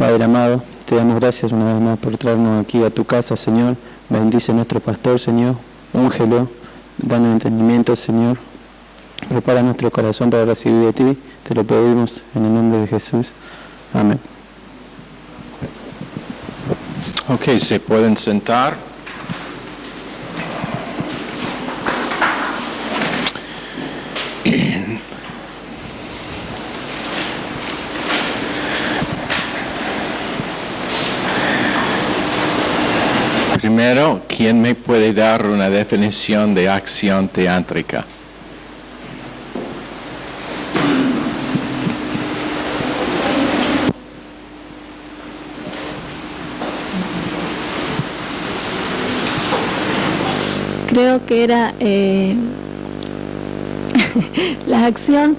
Padre amado, te damos gracias una vez más por traernos aquí a tu casa, Señor. Bendice a nuestro pastor, Señor. Úngelo, danos entendimiento, Señor. Prepara nuestro corazón para recibir de ti. Te lo pedimos en el nombre de Jesús. Amén. Ok, se pueden sentar. Primero, ¿quién me puede dar una definición de acción teántrica? Creo que era la acción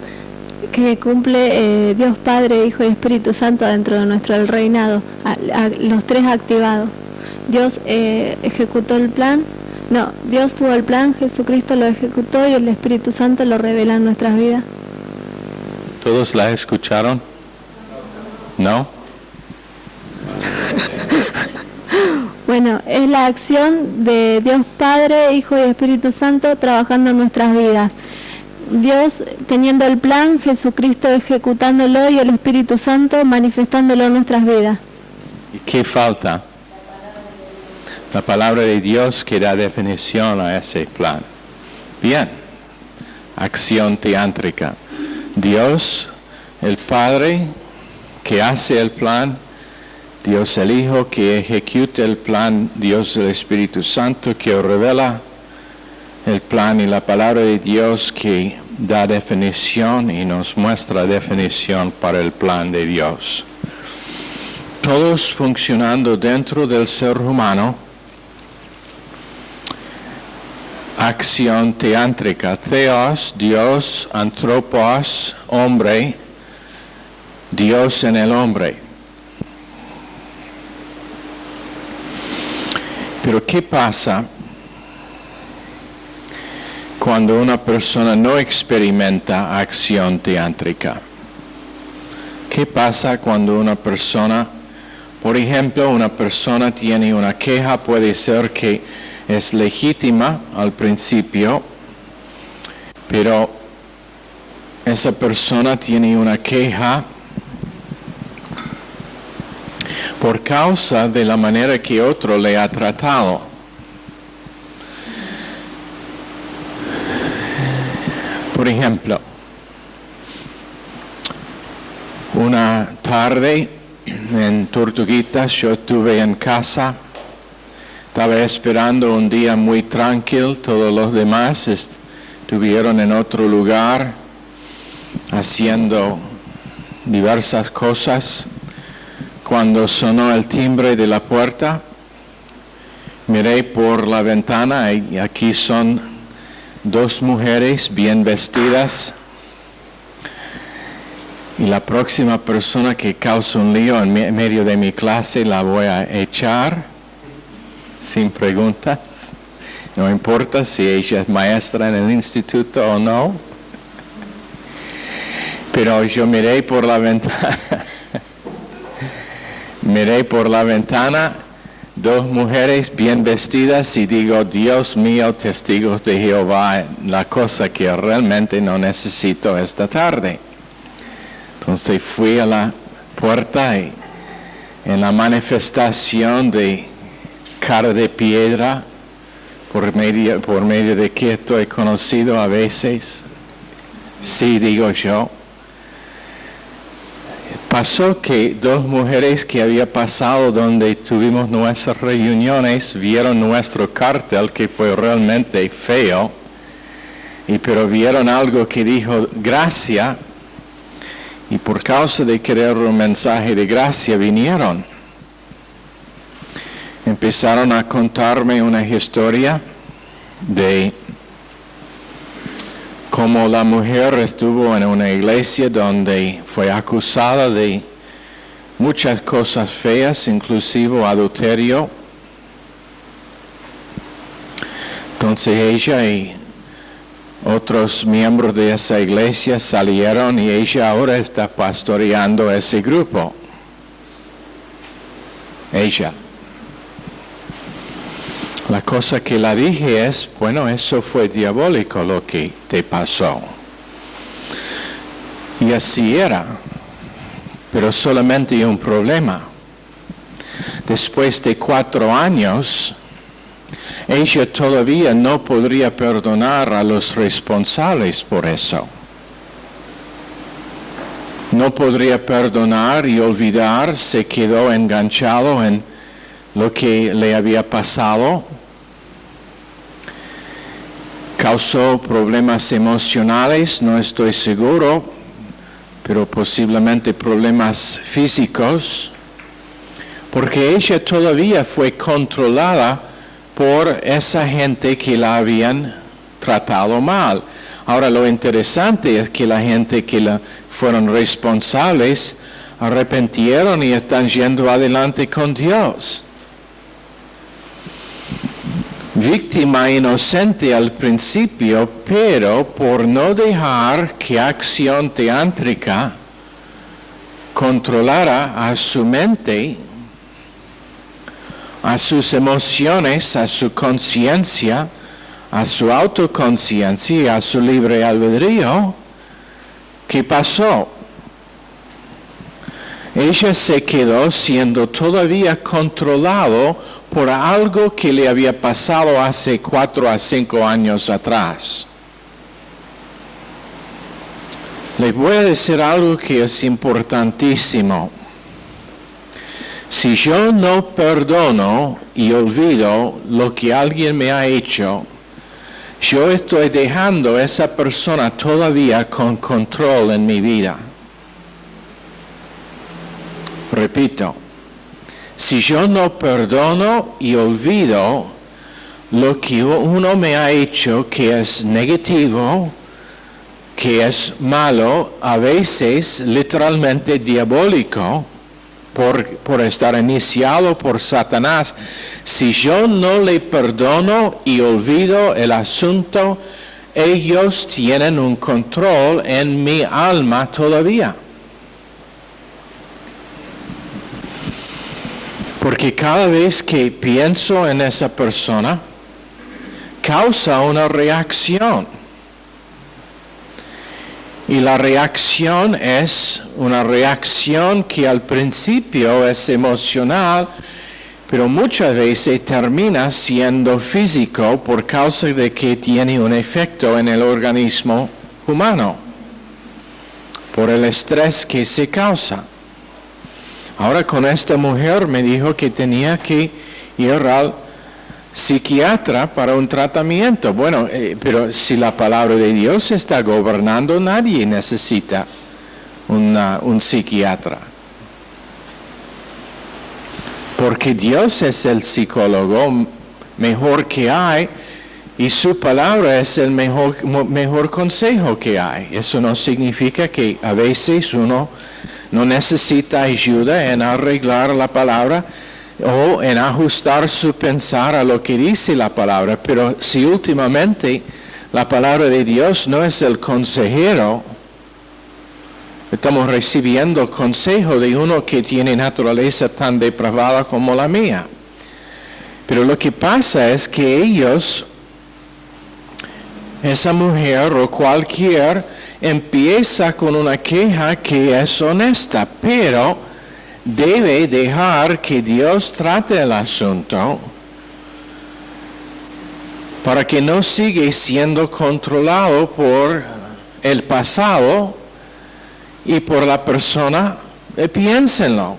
que cumple Dios Padre, Hijo y Espíritu Santo dentro de nuestro reinado, los tres activados. Dios ejecutó el plan, Dios tuvo el plan, Jesucristo lo ejecutó y el Espíritu Santo lo revela en nuestras vidas. ¿Todos la escucharon? ¿No? Bueno, es la acción de Dios Padre, Hijo y Espíritu Santo trabajando en nuestras vidas. Dios teniendo el plan, Jesucristo ejecutándolo y el Espíritu Santo manifestándolo en nuestras vidas. ¿Y qué falta? La palabra de Dios que da definición a ese plan. Bien, acción teántrica. Dios, el Padre, que hace el plan, Dios el Hijo que ejecuta el plan, Dios el Espíritu Santo que revela el plan y la palabra de Dios que da definición y nos muestra definición para el plan de Dios. Todos funcionando dentro del ser humano, acción teántrica, theos, Dios, anthropos, hombre, Dios en el hombre. Pero ¿qué pasa cuando una persona no experimenta acción teántrica? ¿Qué pasa cuando una persona, por ejemplo, una persona tiene una queja, puede ser que es legítima al principio, pero esa persona tiene una queja por causa de la manera que otro le ha tratado. Por ejemplo, una tarde en Tortuguitas yo estuve en casa, estaba esperando un día muy tranquilo, todos los demás estuvieron en otro lugar haciendo diversas cosas. Cuando sonó el timbre de la puerta, miré por la ventana y aquí son dos mujeres bien vestidas. Y la próxima persona que causa un lío en medio de mi clase la voy a echar sin preguntas. No importa si ella es maestra en el instituto o no. Pero yo miré por la ventana. Miré por la ventana, dos mujeres bien vestidas y digo, Dios mío, testigos de Jehová, la cosa que realmente no necesito esta tarde. Entonces fui a la puerta y en la manifestación de cara de piedra, por medio de que estoy conocido a veces, sí digo yo, pasó que dos mujeres que había pasado donde tuvimos nuestras reuniones vieron nuestro cartel que fue realmente feo, pero vieron algo que dijo gracia y por causa de querer un mensaje de gracia vinieron. Empezaron a contarme una historia de como la mujer estuvo en una iglesia donde fue acusada de muchas cosas feas, inclusive adulterio. Entonces ella y otros miembros de esa iglesia salieron y ella ahora está pastoreando ese grupo. ella. La cosa que la dije es, bueno, eso fue diabólico lo que te pasó. Y así era, pero solamente un problema. Después de 4 años, ella todavía no podría perdonar a los responsables por eso. No podría perdonar y olvidar, se quedó enganchado en lo que le había pasado. Causó problemas emocionales, no estoy seguro, pero posiblemente problemas físicos, porque ella todavía fue controlada por esa gente que la habían tratado mal. Ahora lo interesante es que la gente que fueron responsables arrepintieron y están yendo adelante con Dios. Víctima inocente al principio, pero por no dejar que acción teántrica controlara a su mente, a sus emociones, a su conciencia, a su autoconciencia y a su libre albedrío, ¿qué pasó? Ella se quedó siendo todavía controlado por algo que le había pasado hace 4 a 5 años atrás. Les voy a decir algo que es importantísimo. Si yo no perdono y olvido lo que alguien me ha hecho, yo estoy dejando a esa persona todavía con control en mi vida. Repito, si yo no perdono y olvido lo que uno me ha hecho que es negativo, que es malo, a veces literalmente diabólico, por estar iniciado por Satanás, si yo no le perdono y olvido el asunto, ellos tienen un control en mi alma todavía. Porque cada vez que pienso en esa persona, causa una reacción. Y la reacción es una reacción que al principio es emocional, pero muchas veces termina siendo físico por causa de que tiene un efecto en el organismo humano, por el estrés que se causa. Ahora con esta mujer me dijo que tenía que ir al psiquiatra para un tratamiento. Bueno, pero si la palabra de Dios está gobernando, nadie necesita un psiquiatra. Porque Dios es el psicólogo mejor que hay y su palabra es el mejor consejo que hay. Eso no significa que a veces uno no necesita ayuda en arreglar la palabra o en ajustar su pensar a lo que dice la palabra, pero si últimamente la palabra de Dios no es el consejero, estamos recibiendo consejo de uno que tiene naturaleza tan depravada como la mía. Pero lo que pasa es que ellos, esa mujer o cualquier, empieza con una queja que es honesta, pero debe dejar que Dios trate el asunto para que no siga siendo controlado por el pasado y por la persona. Piénsenlo,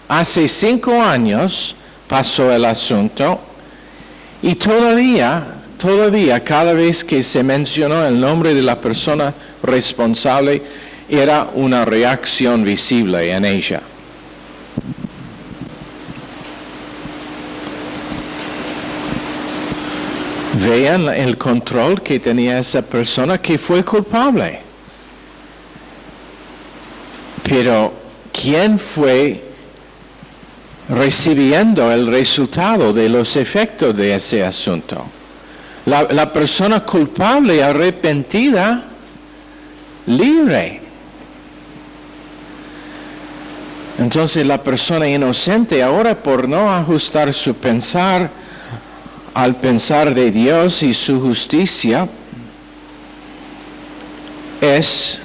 hace 5 años pasó el asunto y todavía cada vez que se mencionó el nombre de la persona responsable era una reacción visible en ella. Vean el control que tenía esa persona que fue culpable. Pero ¿quién fue recibiendo el resultado de los efectos de ese asunto? La persona culpable, arrepentida, libre. Entonces la persona inocente ahora, por no ajustar su pensar al pensar de Dios y su justicia, es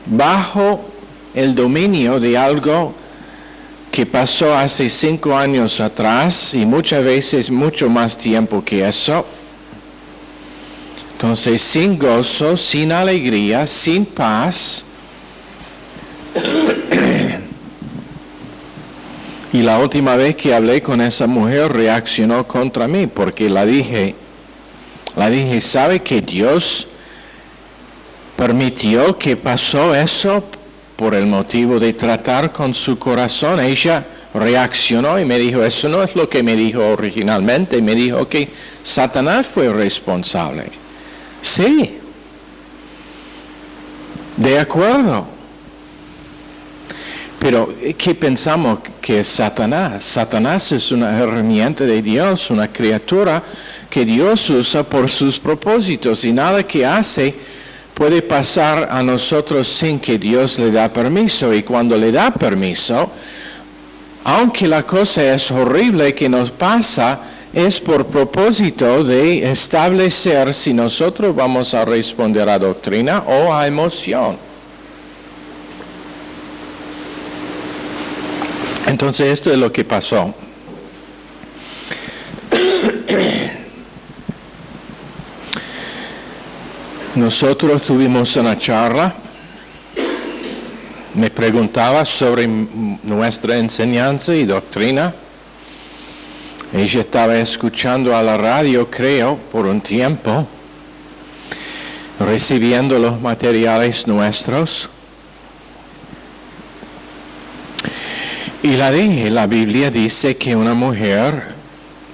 bajo el dominio de algo que pasó hace 5 años atrás y muchas veces mucho más tiempo que eso. Entonces, sin gozo, sin alegría, sin paz. Y la última vez que hablé con esa mujer reaccionó contra mí porque la dije, ¿sabe que Dios permitió que pasó eso por el motivo de tratar con su corazón? Ella reaccionó y me dijo, eso no es lo que me dijo originalmente. Me dijo que Satanás fue responsable. Sí, de acuerdo. Pero, ¿qué pensamos que es Satanás? Satanás es una herramienta de Dios, una criatura que Dios usa por sus propósitos y nada que hace puede pasar a nosotros sin que Dios le da permiso. Y cuando le da permiso, aunque la cosa es horrible que nos pasa, es por propósito de establecer si nosotros vamos a responder a doctrina o a emoción. Entonces esto es lo que pasó. Nosotros tuvimos una charla. Me preguntaba sobre nuestra enseñanza y doctrina. Ella estaba escuchando a la radio, creo, por un tiempo, recibiendo los materiales nuestros. Y la dije, la Biblia dice que una mujer,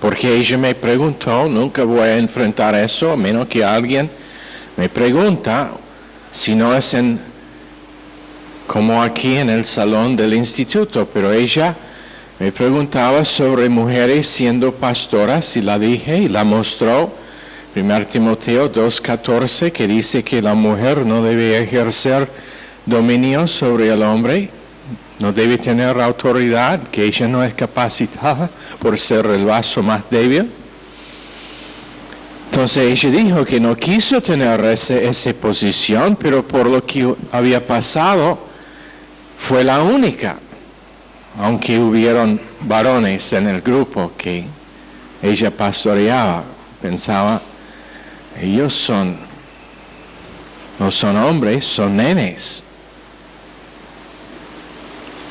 porque ella me preguntó, nunca voy a enfrentar eso, a menos que alguien me pregunta, si no es como aquí en el salón del instituto, pero ella me preguntaba sobre mujeres siendo pastoras y la dije y la mostró, 1 Timoteo 2:14, que dice que la mujer no debe ejercer dominio sobre el hombre, no debe tener autoridad, que ella no es capacitada por ser el vaso más débil. Entonces ella dijo que no quiso tener esa posición, pero por lo que había pasado fue la única, aunque hubieron varones en el grupo que ella pastoreaba. Pensaba, ellos no son hombres, son nenes.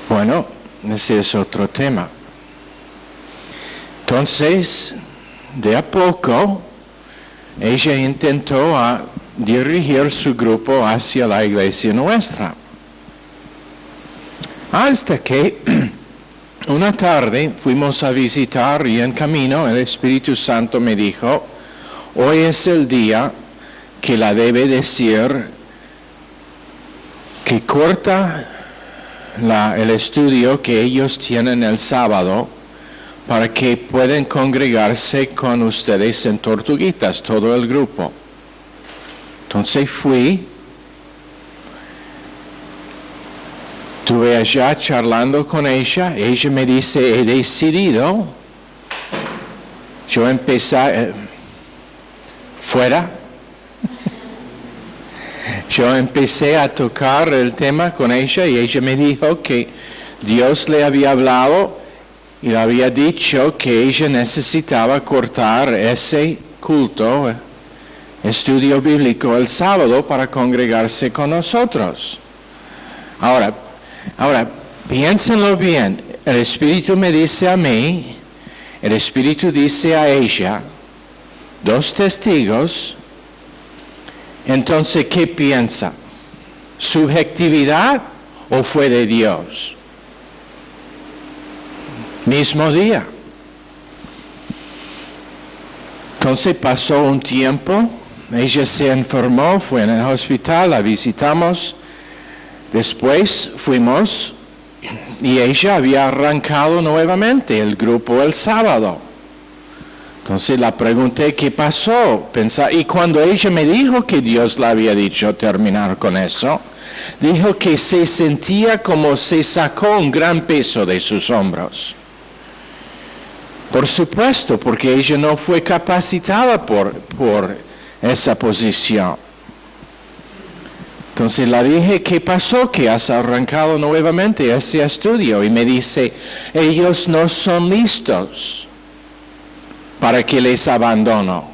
Bueno, ese es otro tema. Entonces, de a poco, ella intentó dirigir su grupo hacia la iglesia nuestra. Hasta que una tarde fuimos a visitar y en camino el Espíritu Santo me dijo, hoy es el día que la debe decir que corta el estudio que ellos tienen el sábado para que puedan congregarse con ustedes en Tortuguitas, todo el grupo. Entonces fui, estuve allá charlando con ella me dice, he decidido, yo empecé fuera, yo empecé a tocar el tema con ella y ella me dijo que Dios le había hablado y le había dicho que ella necesitaba cortar ese culto, estudio bíblico el sábado para congregarse con nosotros. Ahora, piénsenlo bien, el Espíritu me dice a mí, el Espíritu dice a ella, 2 testigos. Entonces, ¿qué piensa? ¿Subjetividad o fue de Dios? Mismo día. Entonces pasó un tiempo, ella se enfermó, fue en el hospital, la visitamos, después fuimos y ella había arrancado nuevamente el grupo el sábado. Entonces la pregunté qué pasó. Y cuando ella me dijo que Dios le había dicho terminar con eso, dijo que se sentía como se sacó un gran peso de sus hombros. Por supuesto, porque ella no fue capacitada por esa posición. Entonces le dije, ¿qué pasó? Que has arrancado nuevamente ese estudio. Y me dice, ellos no son listos para que les abandono.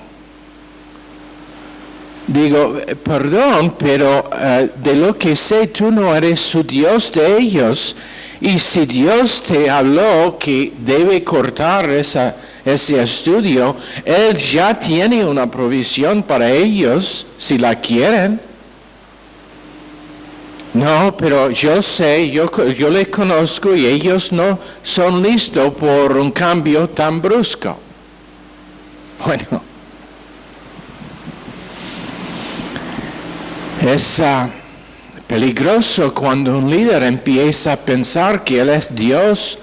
Digo, perdón, pero de lo que sé, tú no eres su Dios de ellos. Y si Dios te habló que debe cortar ese estudio, Él ya tiene una provisión para ellos, si la quieren. No, pero yo sé, yo les conozco y ellos no son listos por un cambio tan brusco. Bueno, es peligroso cuando un líder empieza a pensar que él es Dios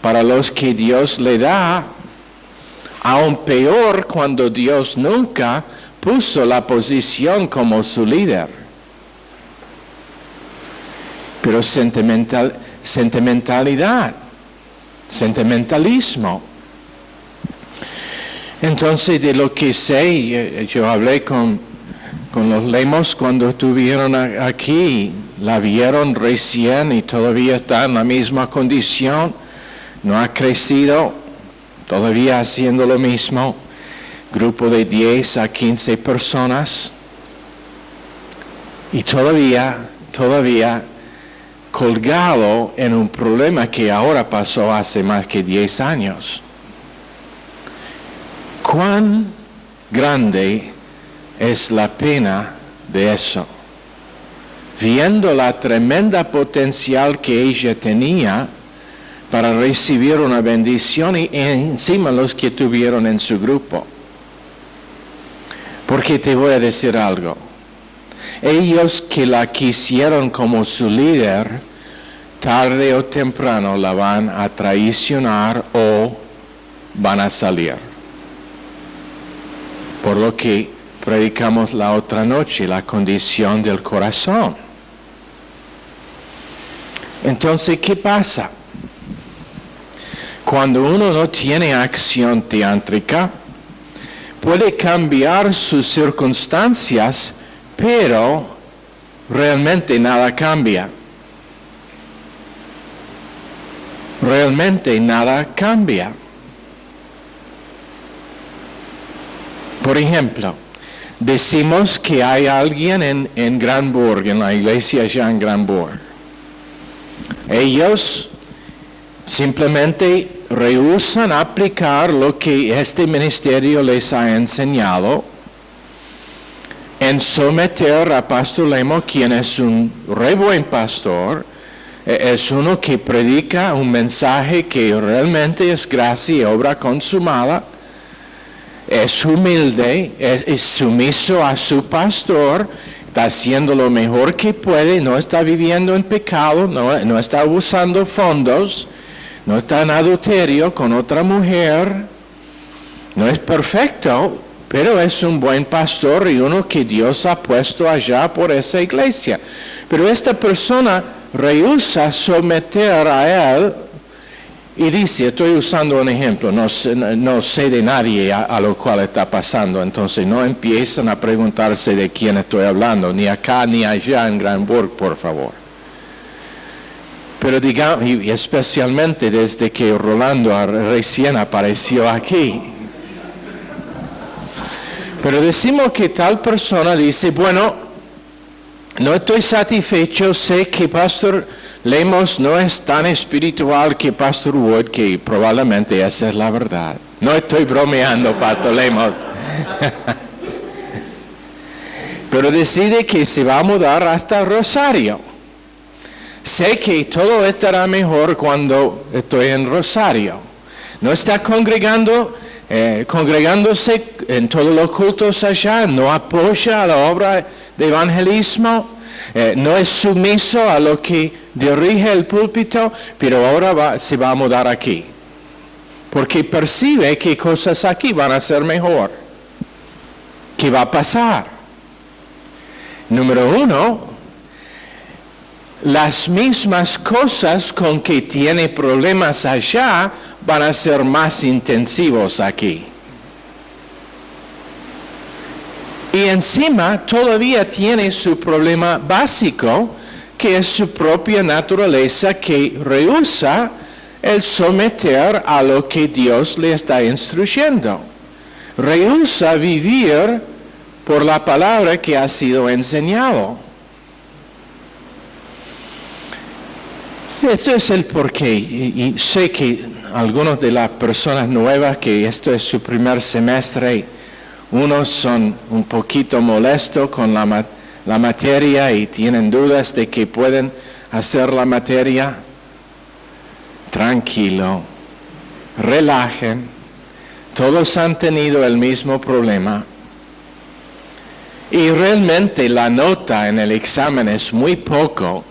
para los que Dios le da. Aún peor cuando Dios nunca puso la posición como su líder. Pero sentimentalismo. Entonces, de lo que sé, yo hablé con los Lemos cuando estuvieron aquí, la vieron recién y todavía está en la misma condición, no ha crecido, todavía haciendo lo mismo, grupo de 10 a 15 personas, y todavía colgado en un problema que ahora pasó hace más que 10 años. ¿Cuán grande es la pena de eso? Viendo la tremenda potencial que ella tenía para recibir una bendición y encima los que tuvieron en su grupo. Porque te voy a decir algo. Ellos que la quisieron como su líder, tarde o temprano la van a traicionar o van a salir. Por lo que predicamos la otra noche, la condición del corazón. Entonces, ¿qué pasa? Cuando uno no tiene acción teántrica, puede cambiar sus circunstancias, pero realmente nada cambia. Realmente nada cambia. Por ejemplo, decimos que hay alguien en Granburg, en la iglesia allá en Granburg. Ellos simplemente rehúsan aplicar lo que este ministerio les ha enseñado en someter a Pastor Lemo, quien es un re buen pastor, es uno que predica un mensaje que realmente es gracia y obra consumada, es humilde, es sumiso a su pastor, está haciendo lo mejor que puede, no está viviendo en pecado, no está abusando fondos, no está en adulterio con otra mujer, no es perfecto, pero es un buen pastor y uno que Dios ha puesto allá por esa iglesia. Pero esta persona rehúsa someter a él y dice, estoy usando un ejemplo, no sé de nadie a lo cual está pasando, entonces no empiezan a preguntarse de quién estoy hablando, ni acá ni allá en Granburg, por favor. Pero digamos, y especialmente desde que Rolando recién apareció aquí. Pero decimos que tal persona dice, bueno, no estoy satisfecho, sé que Pastor Lemos no es tan espiritual que Pastor Wood, que probablemente esa es la verdad. No estoy bromeando, Pastor Lemos. Pero decide que se va a mudar hasta Rosario. Sé que todo estará mejor cuando estoy en Rosario. No está congregándose en todos los cultos allá, no apoya a la obra de evangelismo, no es sumiso a lo que dirige el púlpito, pero ahora se va a mudar aquí. porque percibe que cosas aquí van a ser mejor. ¿Qué va a pasar? Número 1, las mismas cosas con que tiene problemas allá van a ser más intensivos aquí. Y encima todavía tiene su problema básico, que es su propia naturaleza que rehúsa el someter a lo que Dios le está instruyendo. Rehúsa vivir por la palabra que ha sido enseñado. Esto es el porqué, y sé que algunas de las personas nuevas que esto es su primer semestre, unos son un poquito molestos con la materia y tienen dudas de que pueden hacer la materia. Tranquilo, relajen, todos han tenido el mismo problema. Y realmente la nota en el examen es muy poco.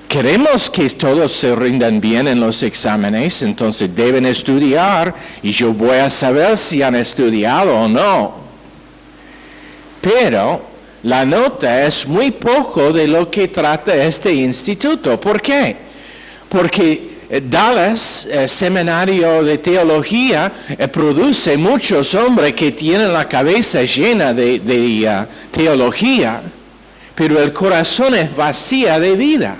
Queremos que todos se rindan bien en los exámenes, entonces deben estudiar y yo voy a saber si han estudiado o no. Pero la nota es muy poco de lo que trata este instituto. ¿Por qué? Porque Dallas, seminario de teología, produce muchos hombres que tienen la cabeza llena de teología, pero el corazón es vacía de vida.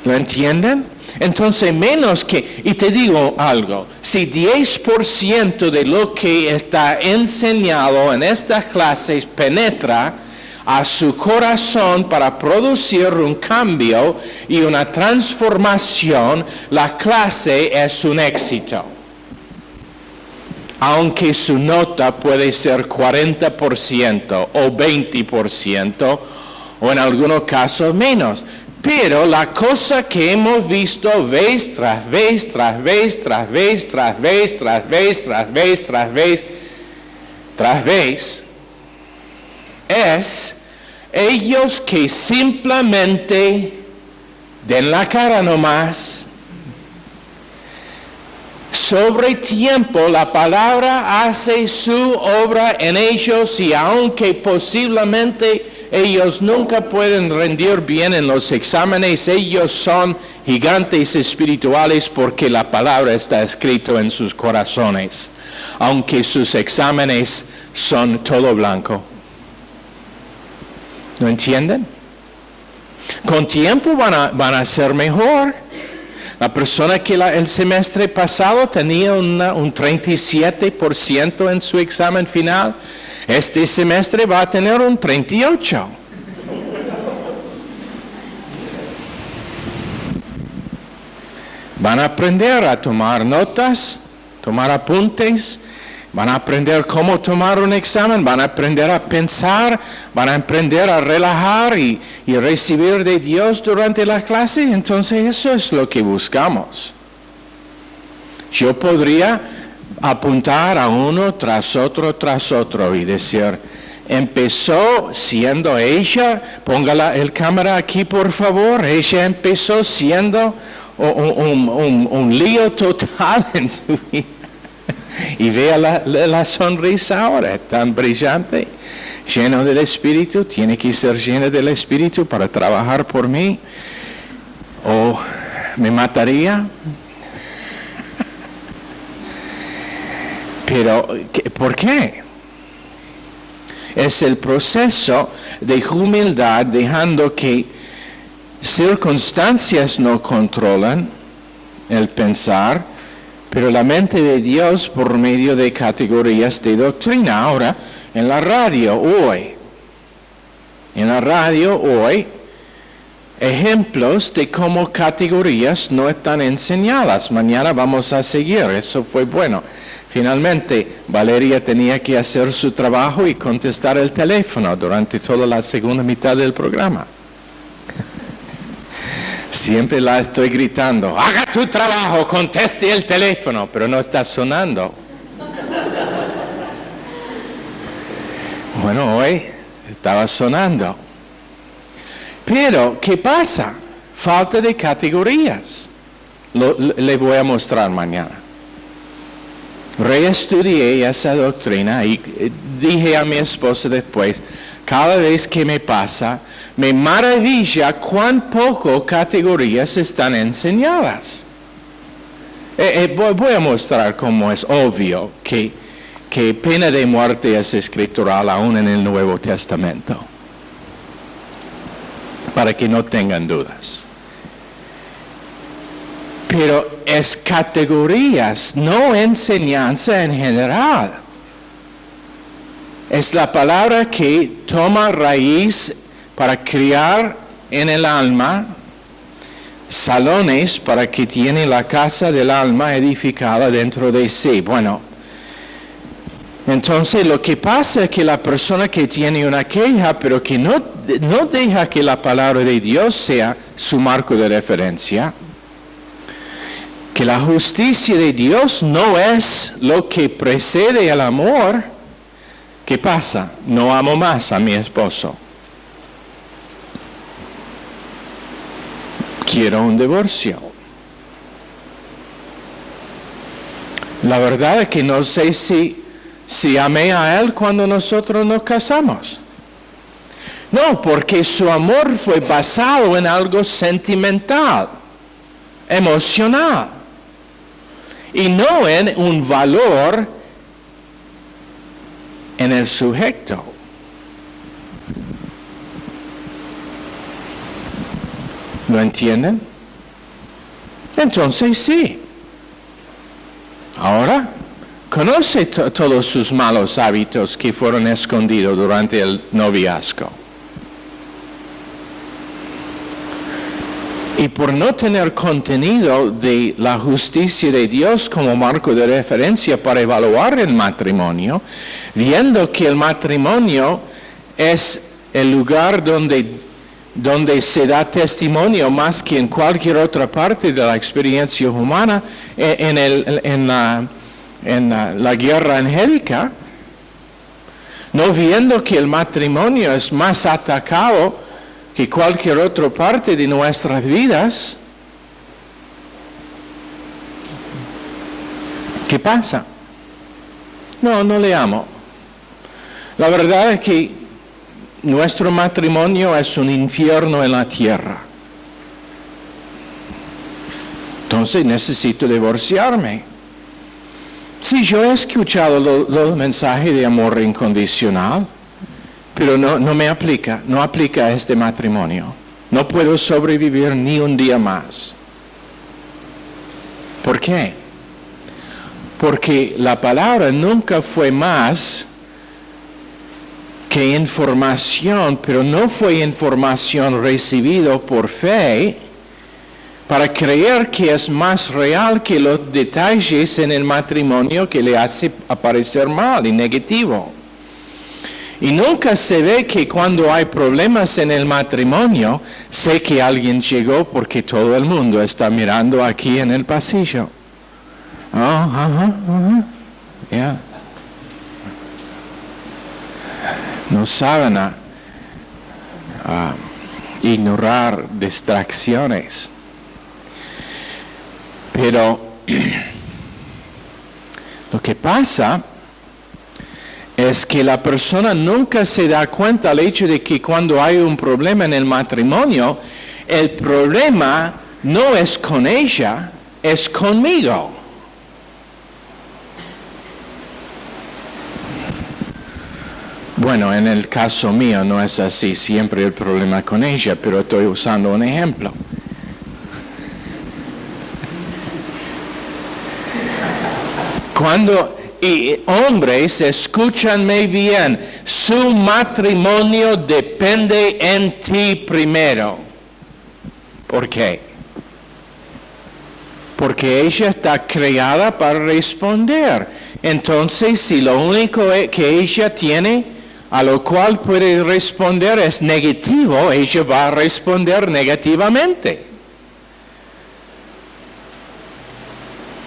¿Lo entienden? Entonces menos que, y te digo algo, si 10% de lo que está enseñado en estas clases penetra a su corazón para producir un cambio y una transformación, la clase es un éxito. Aunque su nota puede ser 40% o 20% o en algunos casos menos. Pero la cosa que hemos visto vez tras vez, tras vez, tras vez, tras vez, tras vez, tras vez, tras vez, tras vez, es ellos que simplemente den la cara nomás. Sobre tiempo la palabra hace su obra en ellos y aunque posiblemente ellos nunca pueden rendir bien en los exámenes, ellos son gigantes espirituales porque la palabra está escrita en sus corazones, aunque sus exámenes son todo blanco. ¿No entienden? Con tiempo van a ser mejor. La persona que el semestre pasado tenía un 37% en su examen final, este semestre va a tener un 38%. Van a aprender a tomar notas, tomar apuntes, van a aprender cómo tomar un examen, van a aprender a pensar, van a aprender a relajar y recibir de Dios durante la clase. Entonces eso es lo que buscamos. Yo podría apuntar a uno tras otro y decir, empezó siendo ella, ponga el cámara aquí por favor, ella empezó siendo un lío total en su vida. Y vea la sonrisa ahora, tan brillante, lleno del Espíritu, tiene que ser lleno del Espíritu para trabajar por mí, o me mataría. Pero, ¿por qué? Es el proceso de humildad, dejando que circunstancias no controlan el pensar, pero la mente de Dios por medio de categorías de doctrina. Ahora, en la radio hoy, ejemplos de cómo categorías no están enseñadas. Mañana vamos a seguir, eso fue bueno. Finalmente, Valeria tenía que hacer su trabajo y contestar el teléfono durante toda la segunda mitad del programa. Siempre la estoy gritando, haga tu trabajo, conteste el teléfono, pero no está sonando. Bueno, hoy estaba sonando. Pero, ¿qué pasa? Falta de categorías. le voy a mostrar mañana. Reestudié esa doctrina y dije a mi esposa después, cada vez que me pasa, me maravilla cuán poco categorías están enseñadas. Voy a mostrar cómo es obvio que pena de muerte es escritural aún en el Nuevo Testamento, para que no tengan dudas. Pero es categorías, no enseñanza en general. Es la palabra que toma raíz para criar en el alma salones para que tiene la casa del alma edificada dentro de sí. Bueno, entonces lo que pasa es que la persona que tiene una queja, pero que no deja que la palabra de Dios sea su marco de referencia, que la justicia de Dios no es lo que precede el amor, ¿qué pasa? No amo más a mi esposo. Quiero un divorcio. La verdad es que no sé si amé a él cuando nosotros nos casamos. No, porque su amor fue basado en algo sentimental, emocional, y no en un valor en el sujeto. ¿Lo entienden? Entonces sí. Ahora, conoce todos sus malos hábitos que fueron escondidos durante el noviazgo. Y por no tener contenido de la justicia de Dios como marco de referencia para evaluar el matrimonio, viendo que el matrimonio es el lugar donde se da testimonio más que en cualquier otra parte de la experiencia humana, en la guerra angélica, no viendo que el matrimonio es más atacado que cualquier otra parte de nuestras vidas, ¿qué pasa? No le amo. La verdad es que nuestro matrimonio es un infierno en la tierra. Entonces necesito divorciarme. Sí, yo he escuchado los mensajes de amor incondicional, pero no me aplica, no aplica a este matrimonio. No puedo sobrevivir ni un día más. ¿Por qué? Porque la palabra nunca fue más que información, pero no fue información recibida por fe para creer que es más real que los detalles en el matrimonio que le hace aparecer mal y negativo. Y nunca se ve que cuando hay problemas en el matrimonio, sé que alguien llegó porque todo el mundo está mirando aquí en el pasillo. Yeah. No saben ignorar distracciones. Pero lo que pasa es que la persona nunca se da cuenta del hecho de que cuando hay un problema en el matrimonio, el problema no es con ella, es conmigo. Bueno, en el caso mío no es así, siempre el problema con ella, pero estoy usando un ejemplo. Y hombres, escúchanme bien, su matrimonio depende en ti primero. ¿Por qué? Porque ella está creada para responder. Entonces, si lo único que ella tiene, a lo cual puede responder es negativo, ella va a responder negativamente.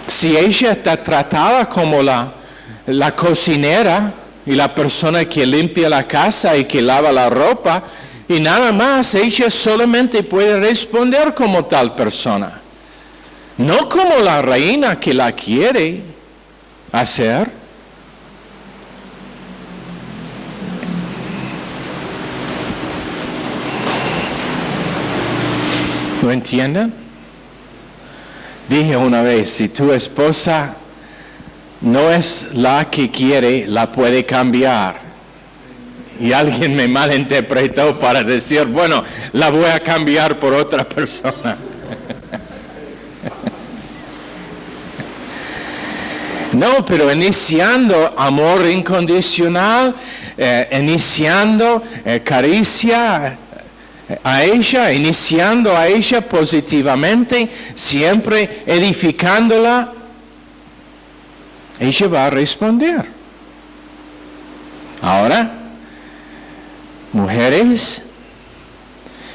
Si ella está tratada como la cocinera y la persona que limpia la casa y que lava la ropa, y nada más, ella solamente puede responder como tal persona. No como la reina que la quiere hacer. ¿Tú entiendes? Dije una vez, si tu esposa no es la que quiere, la puede cambiar. Y alguien me malinterpretó para decir, bueno, la voy a cambiar por otra persona. No, pero iniciando amor incondicional, iniciando caricia a ella, iniciando a ella positivamente, siempre edificándola, ella va a responder. Ahora, mujeres,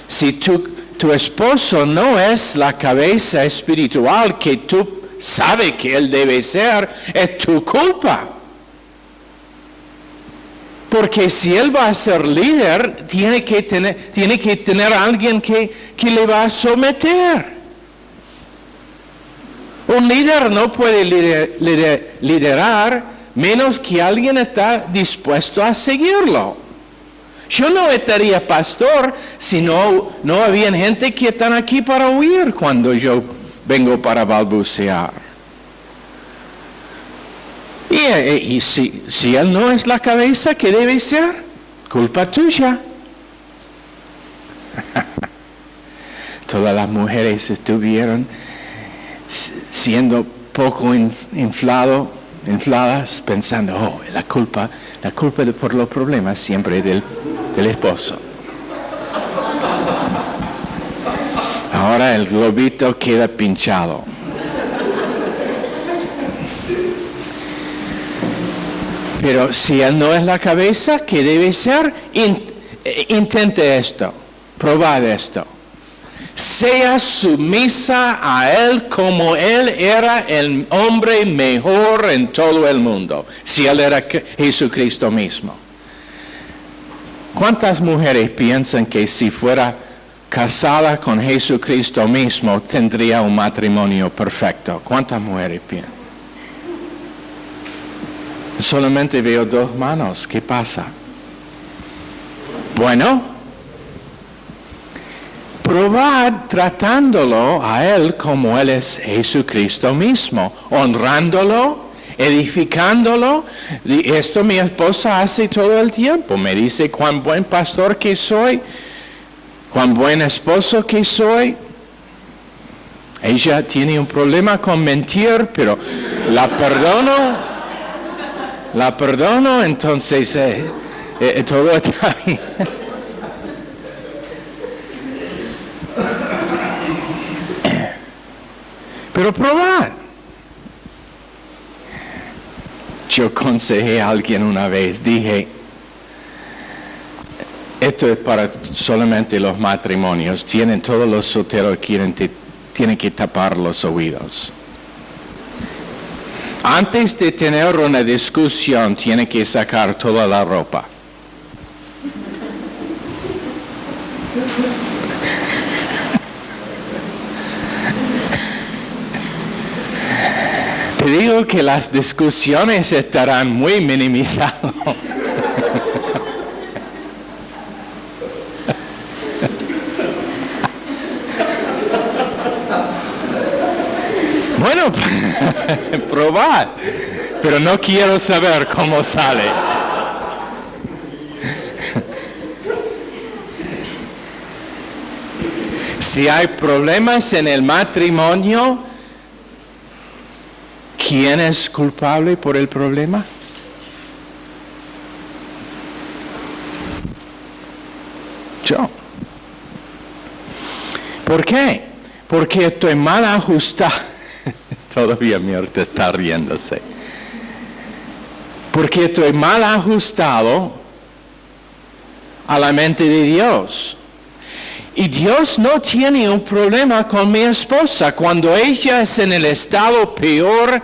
si tu esposo no es la cabeza espiritual que tú sabes que él debe ser, es tu culpa. Porque si él va a ser líder, tiene que tener a alguien que le va a someter. Un líder no puede liderar menos que alguien está dispuesto a seguirlo. Yo no estaría pastor si no había gente que están aquí para oír cuando yo vengo para balbucear. Y si él no es la cabeza, ¿qué debe ser? Culpa tuya. Todas las mujeres estuvieron siendo poco infladas, pensando, la culpa por los problemas siempre del esposo. Ahora el globito queda pinchado. Pero si él no es la cabeza, ¿qué debe ser? Intente esto, probad esto. Sea sumisa a él como él era el hombre mejor en todo el mundo, si él era Jesucristo mismo. ¿Cuántas mujeres piensan que si fuera casada con Jesucristo mismo tendría un matrimonio perfecto? ¿Cuántas mujeres piensan? Solamente veo 2 manos. ¿Qué pasa? Bueno, probad tratándolo a él como él es Jesucristo mismo, honrándolo, edificándolo. Esto mi esposa hace todo el tiempo. Me dice cuán buen pastor que soy, cuán buen esposo que soy. Ella tiene un problema con mentir, pero la perdono, entonces todo está bien. Pero probad. Yo aconsejé a alguien una vez, dije, esto es para solamente los matrimonios, todos los solteros tienen que tapar los oídos. Antes de tener una discusión, tiene que sacar toda la ropa. Te digo que las discusiones estarán muy minimizadas. Bueno, probad, pero no quiero saber cómo sale. Si hay problemas en el matrimonio, ¿quién es culpable por el problema? Yo. ¿Por qué? Porque estoy mal ajustado. Todavía mi arte está riéndose. Porque estoy mal ajustado a la mente de Dios. Y Dios no tiene un problema con mi esposa. Cuando ella es en el estado peor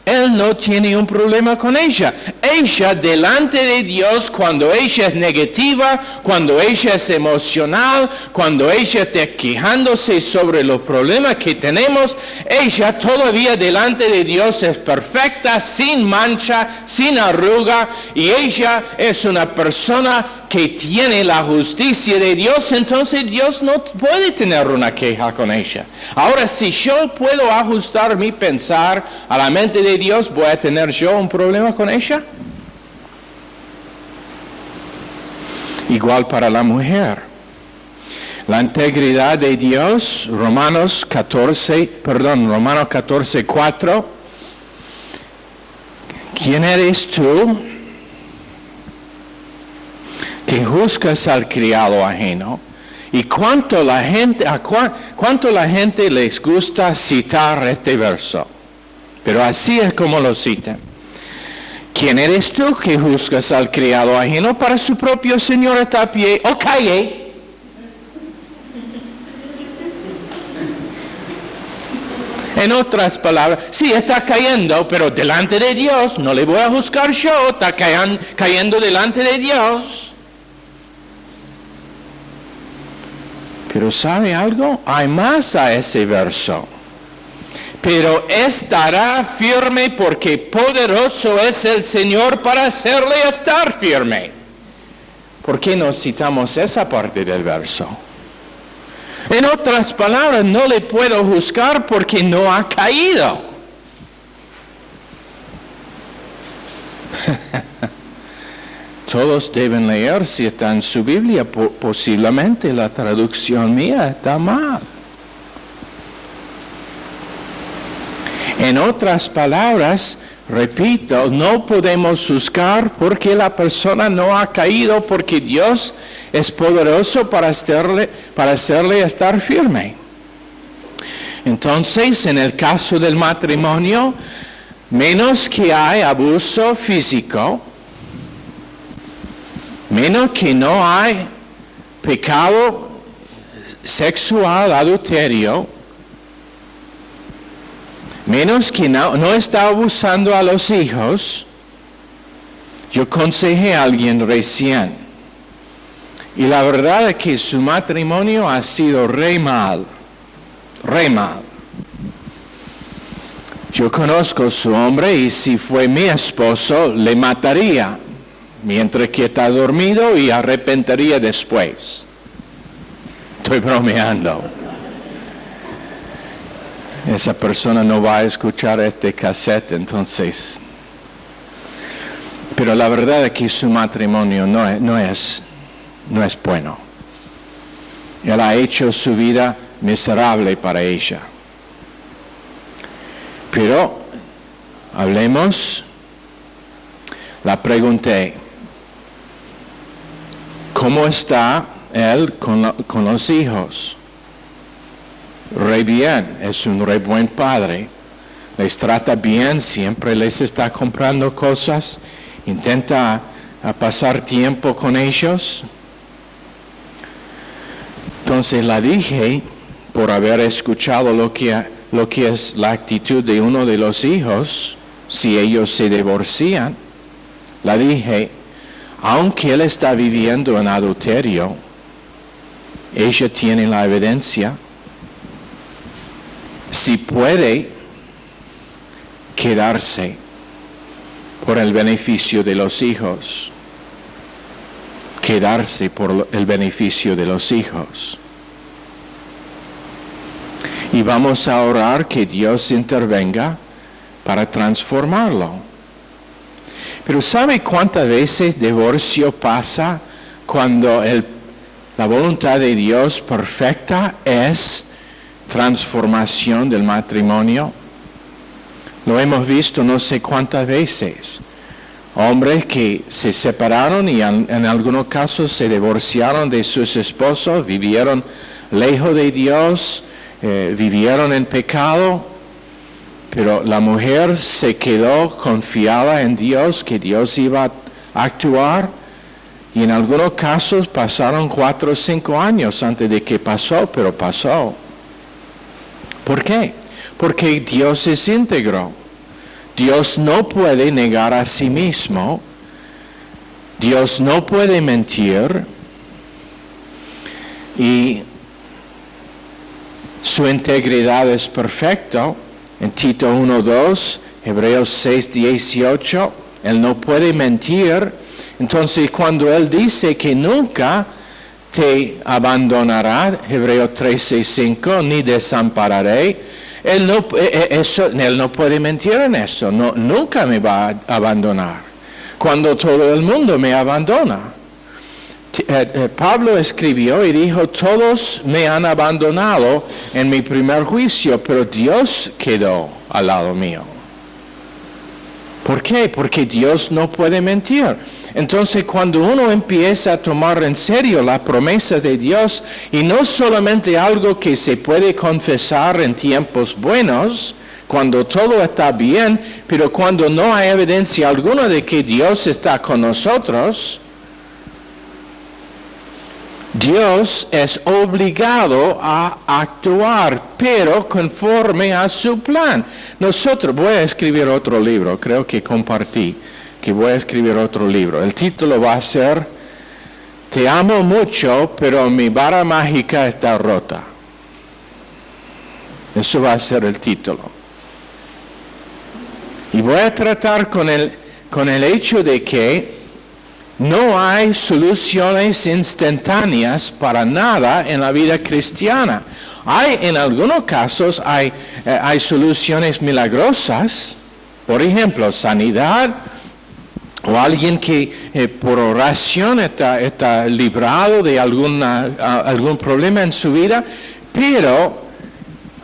Él no tiene un problema con ella. Ella delante de Dios, cuando ella es negativa, cuando ella es emocional, cuando ella está quejándose sobre los problemas que tenemos, ella todavía delante de Dios es perfecta, sin mancha, sin arruga, y ella es una persona que tiene la justicia de Dios. Entonces Dios no puede tener una queja con ella. Ahora, si yo puedo ajustar mi pensar a la mente de Dios, ¿voy a tener yo un problema con ella? Igual para la mujer. La integridad de Dios, Romanos 14:4. ¿Quién eres tú que juzgas al criado ajeno? Y cuánto la gente les gusta citar este verso. Pero así es como lo citan. ¿Quién eres tú que juzgas al criado ajeno? Para su propio Señor está a pie o calle. En otras palabras, sí está cayendo, pero delante de Dios no le voy a juzgar yo, está cayendo delante de Dios. Pero ¿sabe algo? Hay más a ese verso. Pero estará firme porque poderoso es el Señor para hacerle estar firme. ¿Por qué no citamos esa parte del verso? En otras palabras, no le puedo juzgar porque no ha caído. Todos deben leer si está en su Biblia. Posiblemente la traducción mía está mal. En otras palabras, repito, no podemos juzgar porque la persona no ha caído, porque Dios es poderoso para hacerle estar firme. Entonces, en el caso del matrimonio, menos que hay abuso físico, menos que no hay pecado sexual, adulterio, menos que no está abusando a los hijos. Yo aconsejé a alguien recién, y la verdad es que su matrimonio ha sido re mal. Yo conozco a su hombre, y si fue mi esposo, le mataría, mientras que está dormido, y arrepentiría después. Estoy bromeando. Esa persona no va a escuchar este cassette, entonces. Pero la verdad es que su matrimonio no es bueno. Él ha hecho su vida miserable para ella. Pero, hablemos. La pregunté, ¿cómo está él con los hijos? Re bien, es un re buen padre, les trata bien, siempre les está comprando cosas, intenta pasar tiempo con ellos. Entonces la dije, por haber escuchado lo que es la actitud de uno de los hijos, si ellos se divorcian, la dije, aunque él está viviendo en adulterio, ella tiene la evidencia. Si puede quedarse por el beneficio de los hijos, quedarse por el beneficio de los hijos. Y vamos a orar que Dios intervenga para transformarlo. Pero ¿sabe cuántas veces divorcio pasa cuando la voluntad de Dios perfecta es transformación del matrimonio? Lo hemos visto no sé cuántas veces. Hombres que se separaron y en algunos casos se divorciaron de sus esposos, vivieron lejos de Dios, vivieron en pecado, pero la mujer se quedó confiada en Dios, que Dios iba a actuar, y en algunos casos pasaron 4 o 5 años antes de que pasó, pero pasó. ¿Por qué? Porque Dios es íntegro. Dios no puede negar a sí mismo. Dios no puede mentir. Y su integridad es perfecta. En Tito 1:2, Hebreos 6:18, Él no puede mentir. Entonces, cuando Él dice que nunca te abandonará, Hebreos 13:5, ni desampararé, Él no puede mentir en eso. Nunca me va a abandonar. Cuando todo el mundo me abandona. Pablo escribió y dijo, todos me han abandonado en mi primer juicio, pero Dios quedó al lado mío. ¿Por qué? Porque Dios no puede mentir. Entonces, cuando uno empieza a tomar en serio la promesa de Dios, y no solamente algo que se puede confesar en tiempos buenos, cuando todo está bien, pero cuando no hay evidencia alguna de que Dios está con nosotros, Dios es obligado a actuar, pero conforme a su plan. Voy a escribir otro libro, creo que compartí, que voy a escribir otro libro. El título va a ser, Te amo mucho, pero mi vara mágica está rota. Eso va a ser el título. Y voy a tratar con el hecho de que no hay soluciones instantáneas para nada en la vida cristiana. En algunos casos hay soluciones milagrosas, por ejemplo, sanidad, o alguien que por oración está librado de algún problema en su vida, pero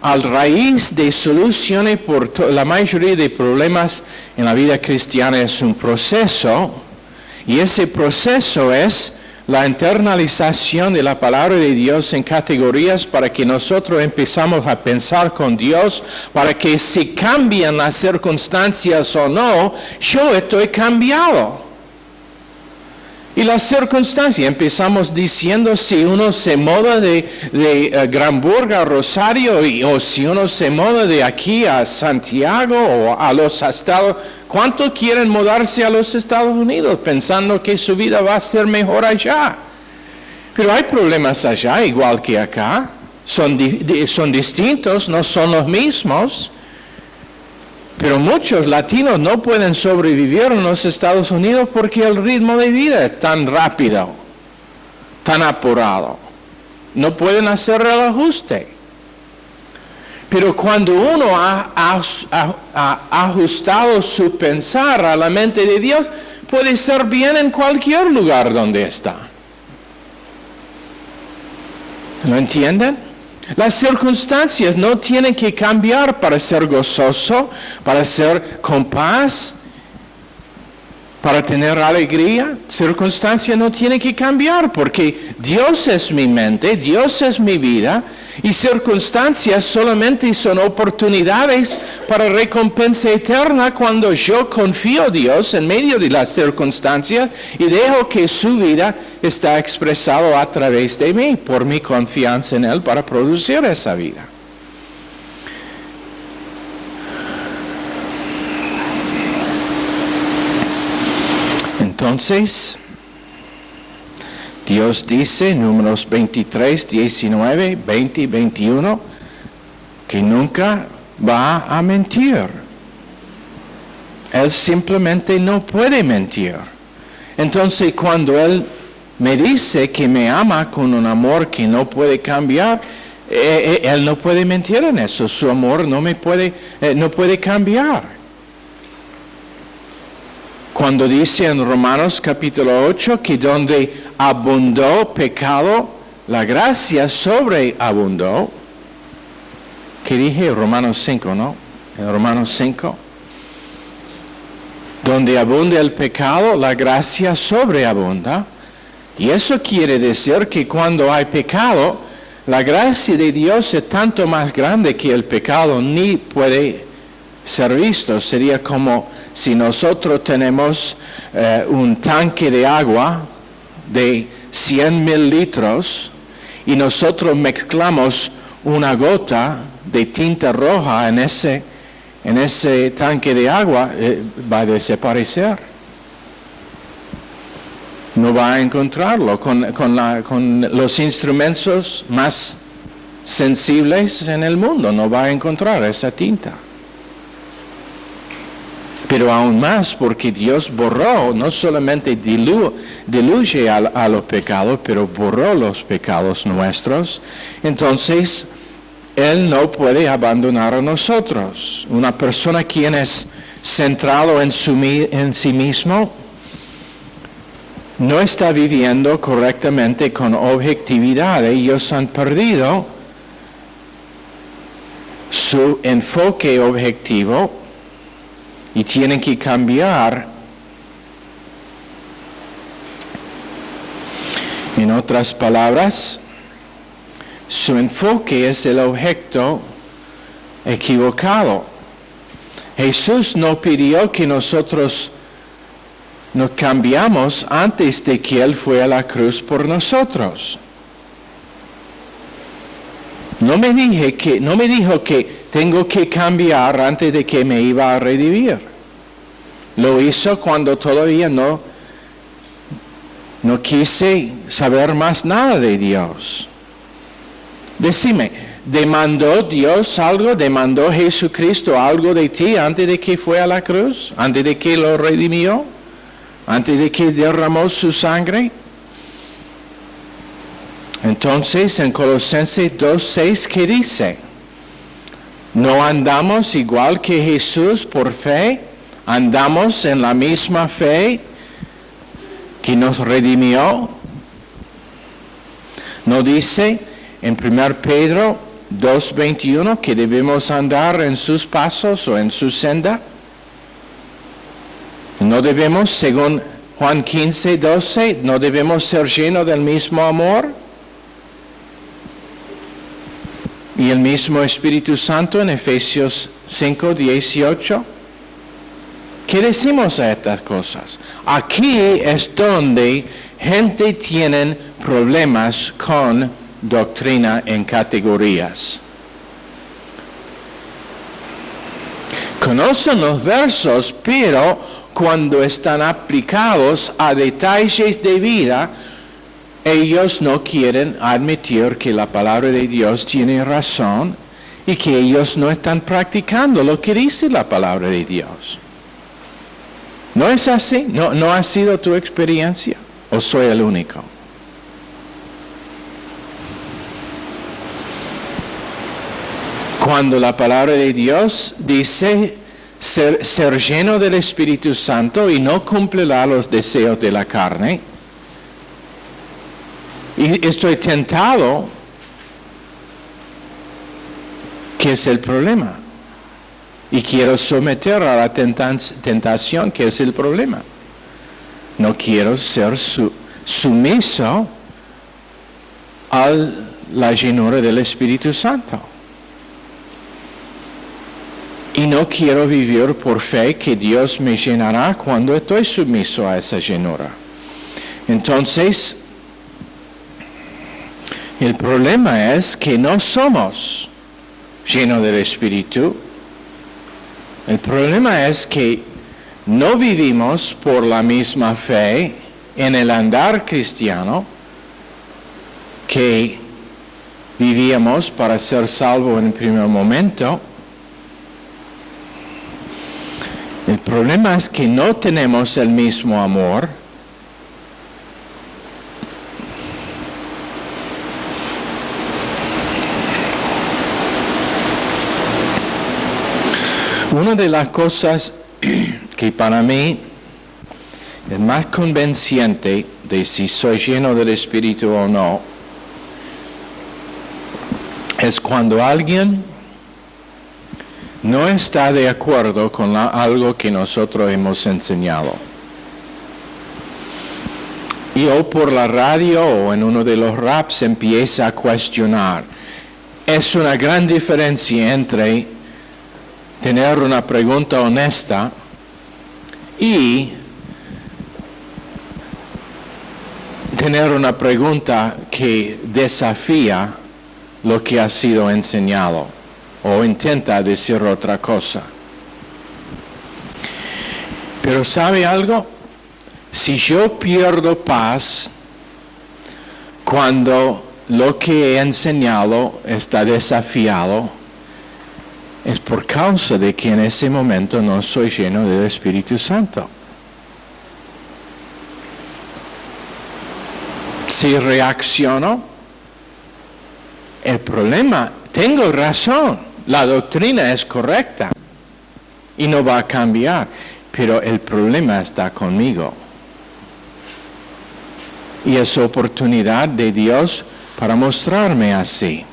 a raíz de soluciones por la mayoría de problemas en la vida cristiana es un proceso. Y ese proceso es la internalización de la palabra de Dios en categorías para que nosotros empezamos a pensar con Dios, para que si cambian las circunstancias o no, yo estoy cambiado. Y las circunstancias, empezamos diciendo si uno se muda de Granburg a Rosario o si uno se muda de aquí a Santiago o a los estados. ¿Cuántos quieren mudarse a los Estados Unidos pensando que su vida va a ser mejor allá? Pero hay problemas allá igual que acá. Son distintos, no son los mismos. Pero muchos latinos no pueden sobrevivir en los Estados Unidos porque el ritmo de vida es tan rápido, tan apurado. No pueden hacer el ajuste. Pero cuando uno ha ajustado su pensar a la mente de Dios, puede ser bien en cualquier lugar donde está. ¿Lo entienden? Las circunstancias no tienen que cambiar para ser gozoso, para ser con paz, para tener alegría. Circunstancias no tienen que cambiar porque Dios es mi mente, Dios es mi vida y circunstancias solamente son oportunidades para recompensa eterna cuando yo confío en Dios en medio de las circunstancias y dejo que su vida está expresado a través de mí por mi confianza en Él para producir esa vida. Entonces, Dios dice, Números 23, 19, 20 y 21, que nunca va a mentir. Él simplemente no puede mentir. Entonces, cuando Él me dice que me ama con un amor que no puede cambiar, Él no puede mentir en eso. Su amor no puede cambiar. Cuando dice en Romanos capítulo 8 que donde abundó pecado, la gracia sobreabundó. ¿Qué dije? Romanos 5, ¿no? En Romanos 5. Donde abunda el pecado, la gracia sobreabunda. Y eso quiere decir que cuando hay pecado, la gracia de Dios es tanto más grande que el pecado ni puede ser visto. Sería como si nosotros tenemos un tanque de agua de 100,000 litros y nosotros mezclamos una gota de tinta roja en en ese tanque de agua, va a desaparecer. No va a encontrarlo. Con los instrumentos más sensibles en el mundo, no va a encontrar esa tinta. Pero aún más, porque Dios borró, no solamente diluye a los pecados, pero borró los pecados nuestros. Entonces, Él no puede abandonar a nosotros. Una persona quien es centrado en sí mismo, no está viviendo correctamente con objetividad. Ellos han perdido su enfoque objetivo y tienen que cambiar. En otras palabras, su enfoque es el objeto equivocado. Jesús no pidió que nosotros nos cambiamos antes de que Él fue a la cruz por nosotros. No me dijo que tengo que cambiar antes de que me iba a redimir. Lo hizo cuando todavía no quise saber más nada de Dios. Decime, ¿demandó Dios algo? ¿Demandó Jesucristo algo de ti antes de que fue a la cruz? ¿Antes de que lo redimió? ¿Antes de que derramó su sangre? Entonces, en Colosenses 2:6, ¿qué dice? ¿No andamos igual que Jesús por fe? ¿Andamos en la misma fe que nos redimió? ¿No dice en 1 Pedro 2:21 que debemos andar en sus pasos o en su senda? ¿No debemos, según Juan 15:12, no debemos ser llenos del mismo amor? Y el mismo Espíritu Santo en Efesios 5:18. ¿Qué decimos a estas cosas? Aquí es donde gente tiene problemas con doctrina en categorías. Conocen los versos, pero cuando están aplicados a detalles de vida, ellos no quieren admitir que la palabra de Dios tiene razón y que ellos no están practicando lo que dice la palabra de Dios. ¿No es así? ¿No ha sido tu experiencia? ¿O soy el único? Cuando la palabra de Dios dice ser lleno del Espíritu Santo y no cumplirá los deseos de la carne, y estoy tentado, ¿qué es el problema? Y quiero someter a la tentación, ¿qué es el problema? No quiero ser sumiso a la llenura del Espíritu Santo. Y no quiero vivir por fe que Dios me llenará cuando estoy sumiso a esa llenura. Entonces, el problema es que no somos llenos del Espíritu. El problema es que no vivimos por la misma fe en el andar cristiano que vivíamos para ser salvos en el primer momento. El problema es que no tenemos el mismo amor. Una de las cosas que para mí es más convenciente de si soy lleno del Espíritu o no, es cuando alguien no está de acuerdo con algo que nosotros hemos enseñado. Y o por la radio o en uno de los raps empieza a cuestionar. Es una gran diferencia entre tener una pregunta honesta y tener una pregunta que desafía lo que ha sido enseñado o intenta decir otra cosa. Pero ¿sabe algo? Si yo pierdo paz cuando lo que he enseñado está desafiado, es por causa de que en ese momento no soy lleno del Espíritu Santo. Si reacciono, el problema, tengo razón, la doctrina es correcta y no va a cambiar, pero el problema está conmigo. Y es oportunidad de Dios para mostrarme así.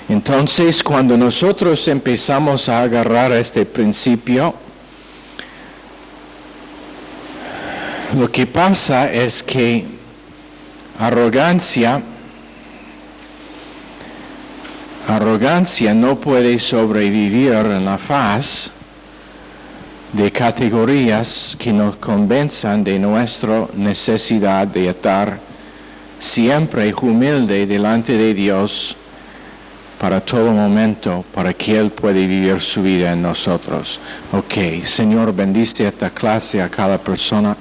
Entonces, cuando nosotros empezamos a agarrar este principio, lo que pasa es que arrogancia no puede sobrevivir en la faz de categorías que nos convenzan de nuestra necesidad de estar siempre humilde delante de Dios para todo momento, para que Él pueda vivir su vida en nosotros. Ok, Señor, bendice esta clase a cada persona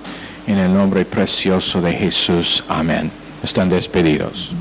en el nombre precioso de Jesús. Amén. Están despedidos.